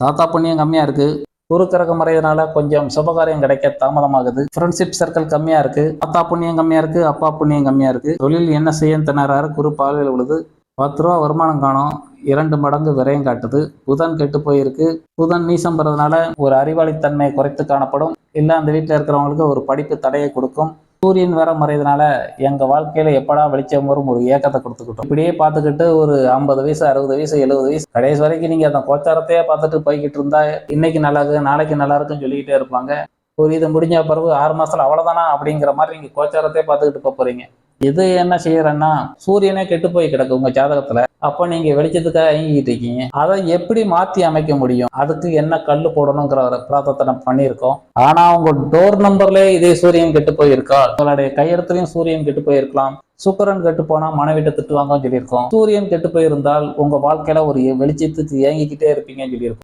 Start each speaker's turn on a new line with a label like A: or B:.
A: தாத்தா புண்ணியம் கம்மியா இருக்கு. குரு கிரகம் மறையதுனால கொஞ்சம் சுபகாரியம் கிடைக்க தாமதமாகுது. ஃப்ரெண்ட்ஷிப் சர்க்கிள் கம்மியா இருக்கு. தாத்தா புண்ணியம் கம்மியா இருக்கு. அப்பா புண்ணியம் கம்மியா இருக்கு. தொழில் என்ன செய்ய திணறாரு. குரு பார்வையில் விழுது. 10 ரூபா வருமானம் காணும். 2 மடங்கு விரயம் காட்டுது. புதன் கெட்டு போயிருக்கு. புதன் நீசம் பெறதுனால ஒரு அறிவாளித்தன்மை குறைத்து காணப்படும். இல்ல அந்த வீட்டில் இருக்கிறவங்களுக்கு ஒரு படிப்பு தடையை கொடுக்கும். சூரியன் வேற மறையதுனால எங்க வாழ்க்கையில எப்படா வெளிச்சம் வரும் ஒரு ஏக்கத்தை கொடுத்துக்கிட்டோம். இப்படியே பார்த்துக்கிட்டு ஒரு 50 வயசு 60 வயசு 70 வயசு கடைசி வரைக்கும் நீங்க அந்த கோச்சாரத்தையே பார்த்துட்டு போய்கிட்டு இருந்தா இன்னைக்கு நல்லா இருக்கு நாளைக்கு நல்லா இருக்குன்னு சொல்லிக்கிட்டே இருப்பாங்க. ஒரு இது முடிஞ்ச பிறகு 6 மாசத்துல அவ்வளவுதானா அப்படிங்கிற மாதிரி நீங்க கோச்சாரத்தையே பார்த்துக்கிட்டு போறீங்க. இது என்ன செய்யறேன்னா சூரியனே கெட்டு போய் கிடக்கு உங்க ஜாதகத்துல. அப்ப நீங்க வெளிச்சத்துக்காக இயங்கிட்டு இருக்கீங்க. அதை எப்படி மாத்தி அமைக்க முடியும்? அதுக்கு என்ன கல்லு போடணுங்கிற ஒரு பிரார்த்தனை பண்ணியிருக்கோம். ஆனா உங்க டோர் நம்பர்ல இதே சூரியன் கெட்டு போயிருக்கா? உங்களுடைய கையெழுத்துலயும் சூரியன் கெட்டு போயிருக்கலாம். சுக்கிரன் கெட்டு போனா மனைவிட்ட திட்டுவாங்கன்னு சொல்லியிருக்கோம். சூரியன் கெட்டு போயிருந்தால் உங்க வாழ்க்கையில ஒரு வெளிச்சத்துக்கு ஏங்கிக்கிட்டே இருப்பீங்கன்னு சொல்லியிருக்கோம்.